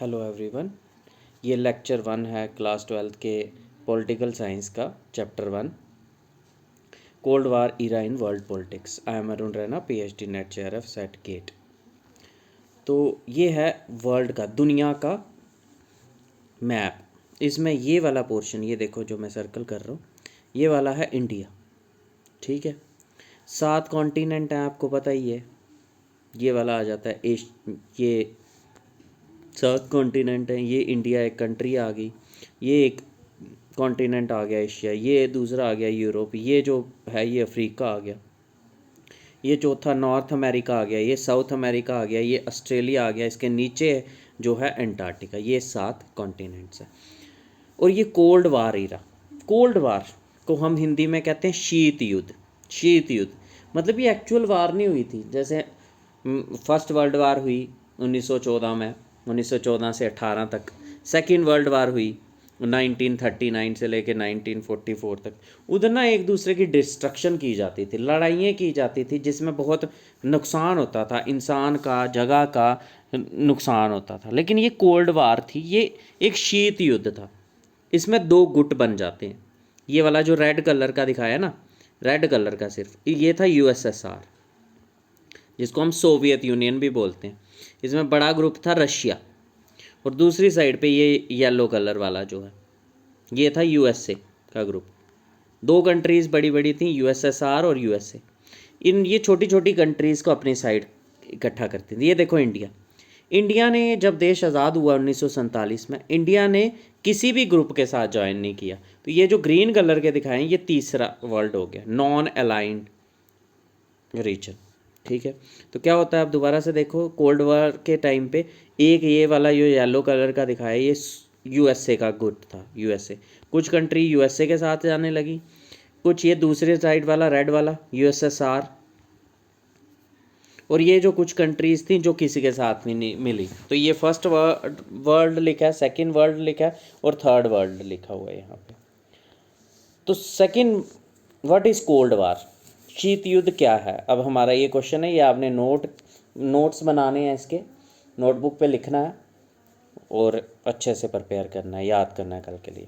Hello everyone. ये lecture 1 है class 12 के पॉलिटिकल साइंस का chapter 1 cold war era in world politics. I am Arun Raina, PhD NET JRF SET GATE. तो ये है वर्ल्ड का, दुनिया का मैप। इसमें ये वाला पोर्शन, ये देखो जो मैं सर्कल कर रहा हूँ, ये वाला है इंडिया। ठीक है, 7 कॉन्टिनेंट हैं, आपको पता ही है। ये वाला आ जाता है ये 7 कॉन्टिनेंट हैं। ये इंडिया एक कंट्री आ गई, ये एक कॉन्टिनेंट आ गया एशिया, ये दूसरा आ गया यूरोप, ये जो है ये अफ्रीका आ गया, ये चौथा नॉर्थ अमेरिका आ गया, ये साउथ अमेरिका आ गया, ये ऑस्ट्रेलिया आ गया, इसके नीचे जो है एंटार्क्टिका। ये 7 कॉन्टिनेंट्स हैं। और ये कोल्ड वार इरा, कोल्ड वार को हम हिंदी में कहते हैं शीत युद्ध। शीत युद्ध मतलब ये एक्चुअल वार नहीं हुई थी। जैसे फर्स्ट वर्ल्ड वार हुई 1914 में, 1914 से 18 तक। सेकेंड वर्ल्ड वार हुई 1939 से लेकर 1944 तक। उधर ना एक दूसरे की डिस्ट्रक्शन की जाती थी, लड़ाइयाँ की जाती थी, जिसमें बहुत नुकसान होता था, इंसान का, जगह का नुकसान होता था। लेकिन ये कोल्ड वार थी, ये एक शीत युद्ध था। इसमें 2 गुट बन जाते हैं। ये वाला जो रेड कलर का दिखाया ना, रेड कलर का सिर्फ ये था यूएसएसआर, जिसको हम सोवियत यूनियन भी बोलते हैं। इसमें बड़ा ग्रुप था रशिया, और दूसरी साइड पे ये येलो कलर वाला जो है ये था यूएसए का ग्रुप। 2 कंट्रीज़ बड़ी बड़ी थी, यूएसएसआर और यूएसए। ये छोटी छोटी कंट्रीज़ को अपनी साइड इकट्ठा करती थी। ये देखो इंडिया, इंडिया ने जब देश आज़ाद हुआ 1947 में, इंडिया ने किसी भी ग्रुप के साथ ज्वाइन नहीं किया। तो ये जो ग्रीन कलर के दिखाएं, ये तीसरा वर्ल्ड हो गया, नॉन अलाइंड रीजन। ठीक है, तो क्या होता है, आप दोबारा से देखो, कोल्ड वॉर के टाइम पे एक ये वाला जो येलो कलर का दिखाया, ये यूएसए का गुट था। यूएसए, कुछ कंट्री यूएसए के साथ जाने लगी, कुछ ये दूसरे साइड वाला रेड वाला यूएसएसआर, और ये जो कुछ कंट्रीज़ थी जो किसी के साथ भी नहीं मिली। तो ये फर्स्ट वर्ल्ड लिखा है, सेकेंड वर्ल्ड लिखा है, और थर्ड वर्ल्ड लिखा हुआ है यहाँ पे। तो second, what is cold war, शीत युद्ध क्या है? अब हमारा ये क्वेश्चन है, ये आपने नोट्स बनाने हैं, इसके नोटबुक पे लिखना है और अच्छे से प्रिपेयर करना है, याद करना है कल के लिए।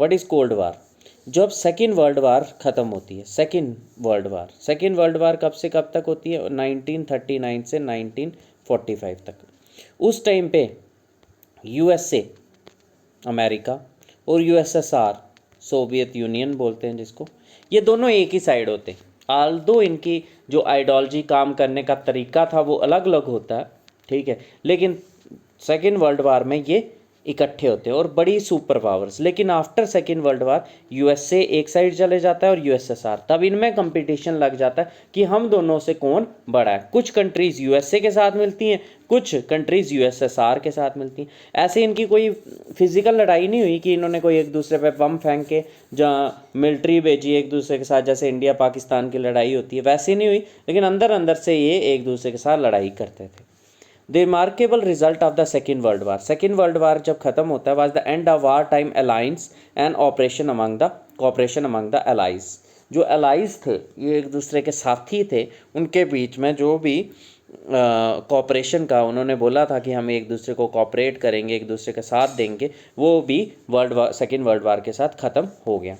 What is cold war? जब सेकेंड वर्ल्ड वार ख़त्म होती है, सेकेंड वर्ल्ड वार कब से कब तक होती है? 1939 से 1945 तक। उस टाइम पे यूएसए अमेरिका और यूएसएसआर सोवियत यूनियन बोलते हैं जिसको, ये दोनों एक ही साइड होते हैं। आल्दो इनकी जो आइडियोलॉजी, काम करने का तरीका था, वो अलग अलग होता है, ठीक है, लेकिन सेकेंड वर्ल्ड वार में ये इकट्ठे होते हैं और बड़ी सुपर पावर्स। लेकिन आफ्टर सेकेंड वर्ल्ड वार यूएसए एक साइड चले जाता है और यूएसएसआर, तब इनमें कंपटीशन लग जाता है कि हम दोनों से कौन बड़ा है। कुछ कंट्रीज़ यूएसए के साथ मिलती हैं, कुछ कंट्रीज़ यूएसएसआर के साथ मिलती हैं। ऐसे इनकी कोई फिजिकल लड़ाई नहीं हुई कि इन्होंने कोई एक दूसरे पे बम फेंक के जहाँ मिलिट्री भेजी एक दूसरे के साथ, जैसे इंडिया पाकिस्तान की लड़ाई होती है, वैसे नहीं हुई। लेकिन अंदर अंदर से ये एक दूसरे के साथ लड़ाई करते थे। The remarkable result of the second World war, second World वार जब खत्म होता है, was the end of war time alliance and operation among the allies. जो एलाइज थे, ये एक दूसरे के साथी थे, उनके बीच में जो भी कॉपरेशन का उन्होंने बोला था कि हम एक दूसरे को कॉपरेट करेंगे, एक दूसरे का साथ देंगे, वो भी सेकेंड वर्ल्ड वार के साथ ख़त्म हो गया।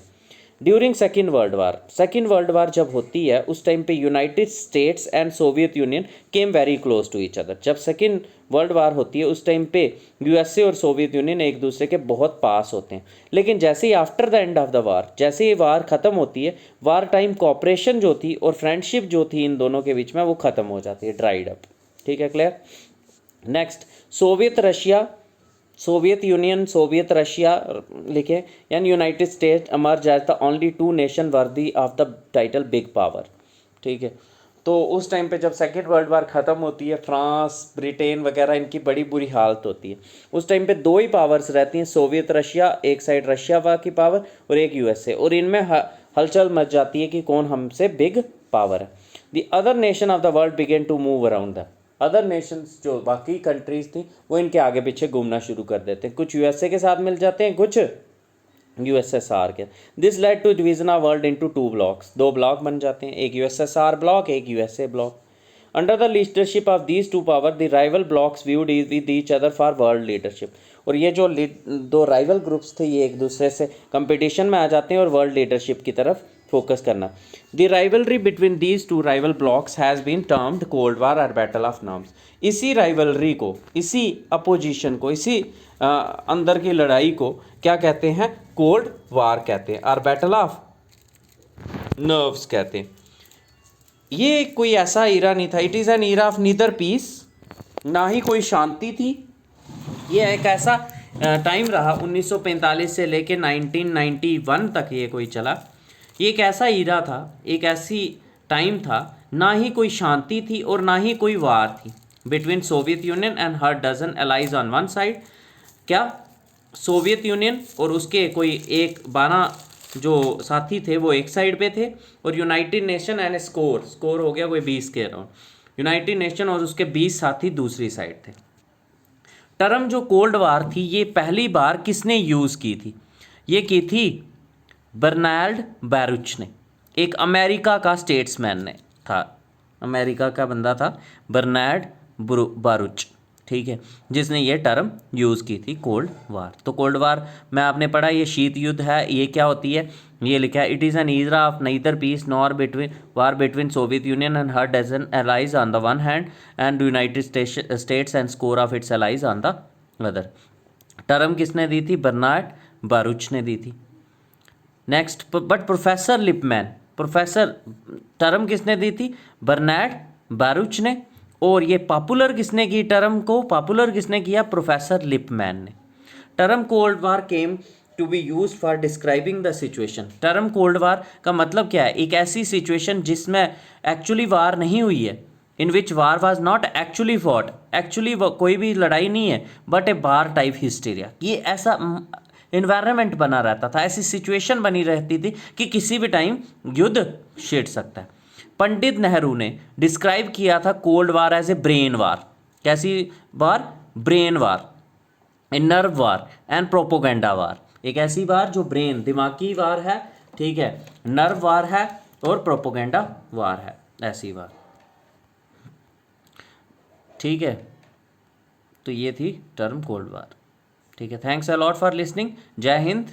ड्यूरिंग सेकेंड वर्ल्ड वार जब होती है, उस टाइम पे United States and Soviet Union came very close to each other. जब सेकेंड वर्ल्ड वार होती है, उस टाइम पे यूएसए और सोवियत यूनियन एक दूसरे के बहुत पास होते हैं। लेकिन जैसे ही after the end of the war, जैसे ही वार ख़त्म होती है, वार टाइम कॉपरेशन जो थी और फ्रेंडशिप जो थी इन दोनों के बीच में, वो ख़त्म हो जाती है, ड्राइड अप। ठीक है, clear? Next, Soviet union, Soviet Russia लिखे, यानी United state emerged as the only 2 nation worthy of the title big power. ठीक है, तो उस टाइम पे जब सेकेंड वर्ल्ड वार ख़त्म होती है, फ्रांस, ब्रिटेन वगैरह, इनकी बड़ी बुरी हालत होती है। उस टाइम पे 2 ही पावर्स रहती हैं, सोवियत रशिया, एक साइड रशिया की पावर, और एक यूएसए, और इनमें हलचल मच जाती है कि कौन हमसे बिग पावर है। The other nation of the world began to move around the other nations, जो बाकी कंट्रीज़ थी, वो इनके आगे पीछे घूमना शुरू कर देते हैं। कुछ यूएसए के साथ मिल जाते हैं, कुछ यूएसएसआर के। This led to division of world into 2 blocks, 2 block बन जाते हैं, एक यूएसएसआर ब्लॉक, एक USA block. Under the leadership of these two power the rival blocks viewed with each other for world leadership. और ये जो दो राइवल ग्रुप्स थे ये एक दूसरे से कंपटीशन में आ जाते हैं और वर्ल्ड लीडरशिप की तरफ फोकस करना। The rivalry between these two rival blocks has been termed cold war और बैटल ऑफ नाम्स। इसी राइवलरी को, इसी अपोजिशन को, इसी अंदर की लड़ाई को क्या कहते हैं? कोल्ड वार कहते हैं और बैटल ऑफ नर्व्स कहते हैं। ये कोई ऐसा ईरा नहीं था, it is an era of neither peace, ना ही कोई शांति थी। ये एक ऐसा टाइम रहा 1945 से लेके 1991 तक ये कोई चला। ये एक ऐसा ईरा था, एक ऐसी टाइम था, ना ही कोई शांति थी और ना ही कोई वार थी between Soviet Union and her dozen allies on one side. क्या सोवियत यूनियन और उसके कोई 12 जो साथी थे वो एक साइड पे थे और यूनाइटेड नेशन एंड स्कोर हो गया कोई 20 के अराउंड, यूनाइटेड नेशन और उसके 20 साथी दूसरी साइड थे। टर्म जो कोल्ड वार थी ये पहली बार किसने यूज़ की थी? ये की थी बर्नार्ड बैरुच ने, एक अमेरिका का स्टेट्समैन ने था, अमेरिका का बंदा था बर्नार्ड बारुच, ठीक है, जिसने ये टर्म यूज़ की थी कोल्ड वार। तो कोल्ड वार में आपने पढ़ा ये शीत युद्ध है। ये क्या होती है? ये लिखा है, it is an era of neither peace nor between war between Soviet Union and her dozen allies on the one hand and United States and score of its allies on the other. Term किसने दी थी? Bernard Baruch ने दी थी। Next, but professor Lippmann, professor term किसने दी थी? Bernard Baruch ने। और ये पॉपुलर किसने की टर्म को? पॉपुलर किसने किया? प्रोफेसर लिपमैन ने। Term cold war came to be use for describing the situation. Term cold war का मतलब क्या है? एक ऐसी सिचुएशन जिसमें एक्चुअली वार नहीं हुई है, in which war was not actually fought, actually कोई भी लड़ाई नहीं है, but a war type hysteria. ये ऐसा इन्वायरमेंट बना रहता था, ऐसी सिचुएशन बनी रहती थी कि किसी भी टाइम युद्ध छिड़ सकता है। पंडित नेहरू ने डिस्क्राइब किया था cold war as a brain war. कैसी war? Brain war, a nerve war and propaganda war. एक ऐसी वार जो ब्रेन, दिमागी वार है, ठीक है, नर्व वार है और प्रोपोगेंडा वार है, ऐसी वार, ठीक है। तो ये थी टर्म कोल्ड वार, ठीक है। Thanks a lot for listening. जय हिंद।